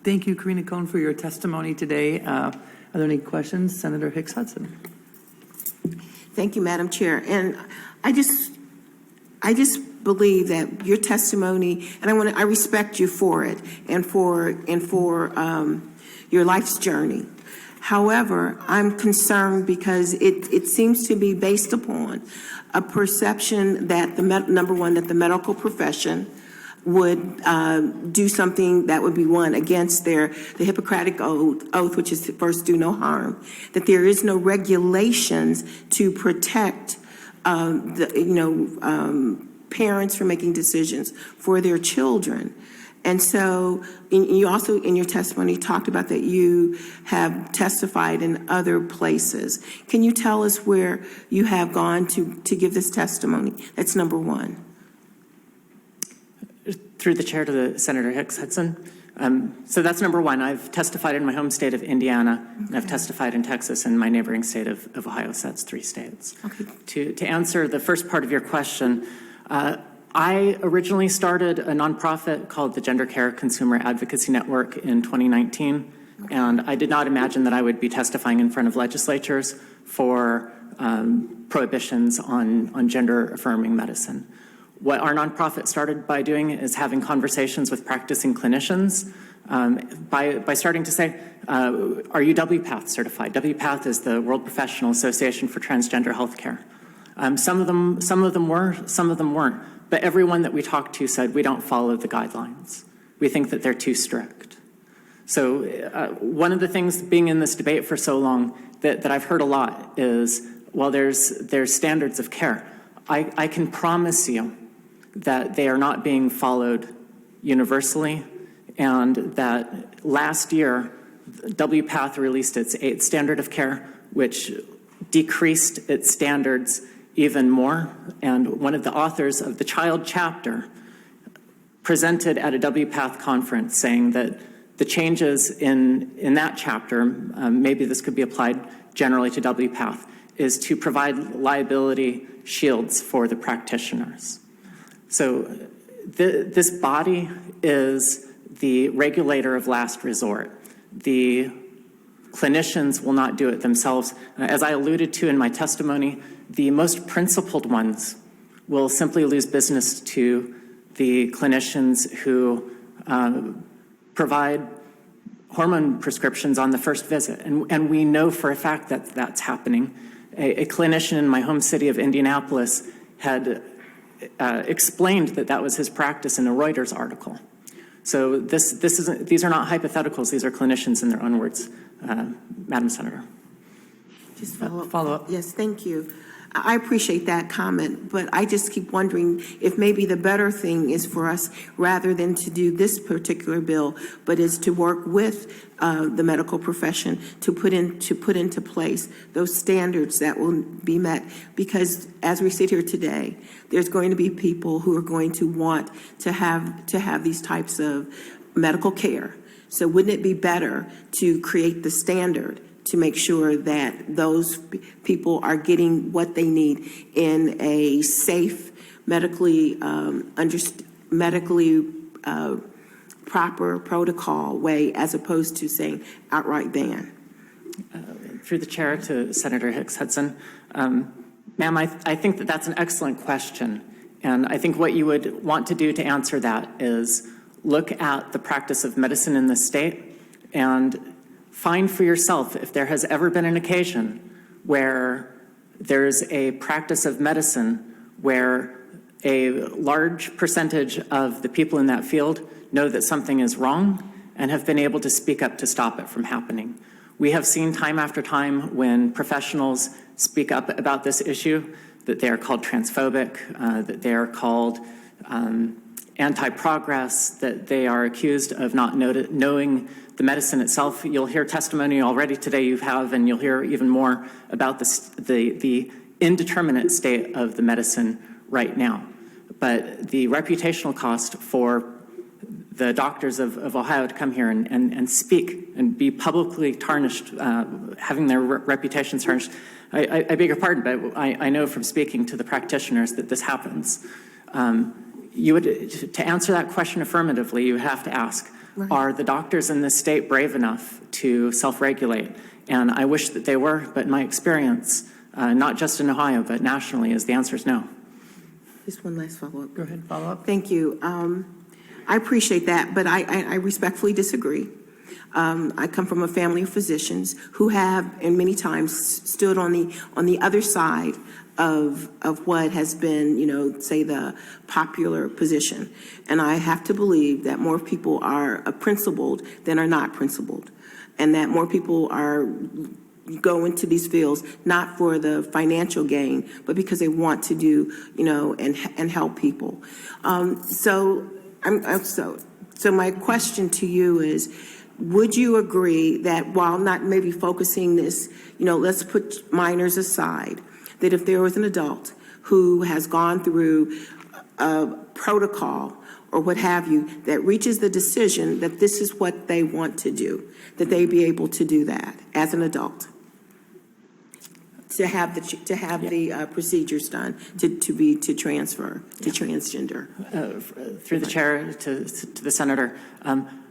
Thank you, Corinna Cohn, for your testimony today. Are there any questions? Senator Hicks Hudson. Thank you, Madam Chair. And I just believe that your testimony, and I respect you for it and for your life's journey. However, I'm concerned because it seems to be based upon a perception that number one, that the medical profession would do something that would be one against the Hippocratic oath, which is first do no harm. That there is no regulations to protect parents from making decisions for their children. And so you also, in your testimony, talked about that you have testified in other places. Can you tell us where you have gone to give this testimony? That's number one. Through the chair to the Senator Hicks Hudson. So that's number one. I've testified in my home state of Indiana, and I've testified in Texas and my neighboring state of Ohio, so that's 3 states. Okay. To answer the first part of your question, I originally started a nonprofit called the Gender Care Consumer Advocacy Network in 2019, and I did not imagine that I would be testifying in front of legislatures for prohibitions on gender-affirming medicine. What our nonprofit started by doing is having conversations with practicing clinicians by starting to say, are you WPATH certified? WPATH is the World Professional Association for Transgender Healthcare. Some of them were, some of them weren't. But everyone that we talked to said, we don't follow the guidelines. We think that they're too strict. So one of the things being in this debate for so long that I've heard a lot is, well, there's standards of care. I can promise you that they are not being followed universally, and that last year, WPATH released its 8th standard of care, which decreased its standards even more. And one of the authors of the child chapter presented at a WPATH conference saying that the changes in that chapter, maybe this could be applied generally to WPATH, is to provide liability shields for the practitioners. So this body is the regulator of last resort. The clinicians will not do it themselves. As I alluded to in my testimony, the most principled ones will simply lose business to the clinicians who provide hormone prescriptions on the first visit. And we know for a fact that that's happening. A clinician in my home city of Indianapolis had explained that was his practice in a Reuters article. So these are not hypotheticals, these are clinicians in their own words, Madam Senator. Just follow up. Yes, thank you. I appreciate that comment, but I just keep wondering if maybe the better thing is for us, rather than to do this particular bill, but is to work with the medical profession to put into place those standards that will be met. Because as we sit here today, there's going to be people who are going to want to have these types of medical care. So wouldn't it be better to create the standard to make sure that those people are getting what they need in a safe, medically proper protocol way, as opposed to saying outright ban? Through the chair to Senator Hicks Hudson. Ma'am, I think that's an excellent question. And I think what you would want to do to answer that is look at the practice of medicine in the state and find for yourself if there has ever been an occasion where there's a practice of medicine where a large percentage of the people in that field know that something is wrong and have been able to speak up to stop it from happening. We have seen time after time when professionals speak up about this issue that they are called transphobic, that they are called anti-progress, that they are accused of not knowing the medicine itself. You'll hear testimony already today you have, and you'll hear even more about the indeterminate state of the medicine right now. But the reputational cost for the doctors of Ohio to come here and speak and be publicly tarnished, having their reputations tarnished, I beg your pardon, but I know from speaking to the practitioners that this happens. To answer that question affirmatively, you would have to ask, Are the doctors in this state brave enough to self-regulate? And I wish that they were, but in my experience, not just in Ohio, but nationally, is the answer is no. Just one last follow-up. Go ahead, follow up. Thank you. I appreciate that, but I respectfully disagree. I come from a family of physicians who have, and many times, stood on the other side of what has been, say, the popular position. And I have to believe that more people are principled than are not principled, and that more people are go into these fields not for the financial gain, but because they want to do, and help people. So my question to you is, would you agree that while not maybe focusing this, let's put minors aside, that if there was an adult who has gone through a protocol or what have you, that reaches the decision that this is what they want to do, that they be able to do that as an adult? To have the procedures done to transfer to transgender. Through the chair to the senator,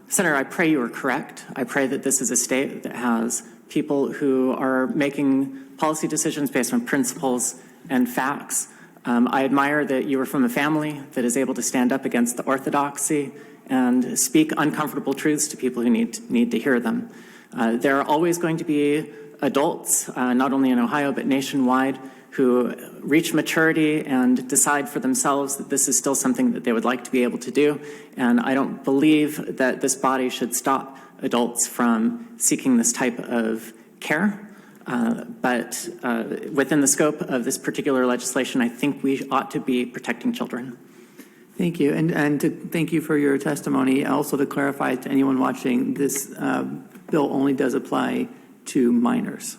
Senator, I pray you are correct. I pray that this is a state that has people who are making policy decisions based on principles and facts. I admire that you are from a family that is able to stand up against the orthodoxy and speak uncomfortable truths to people who need to hear them. There are always going to be adults, not only in Ohio, but nationwide, who reach maturity and decide for themselves that this is still something that they would like to be able to do. And I don't believe that this body should stop adults from seeking this type of care. But within the scope of this particular legislation, I think we ought to be protecting children. Thank you. And to thank you for your testimony. Also to clarify to anyone watching, this bill only does apply to minors.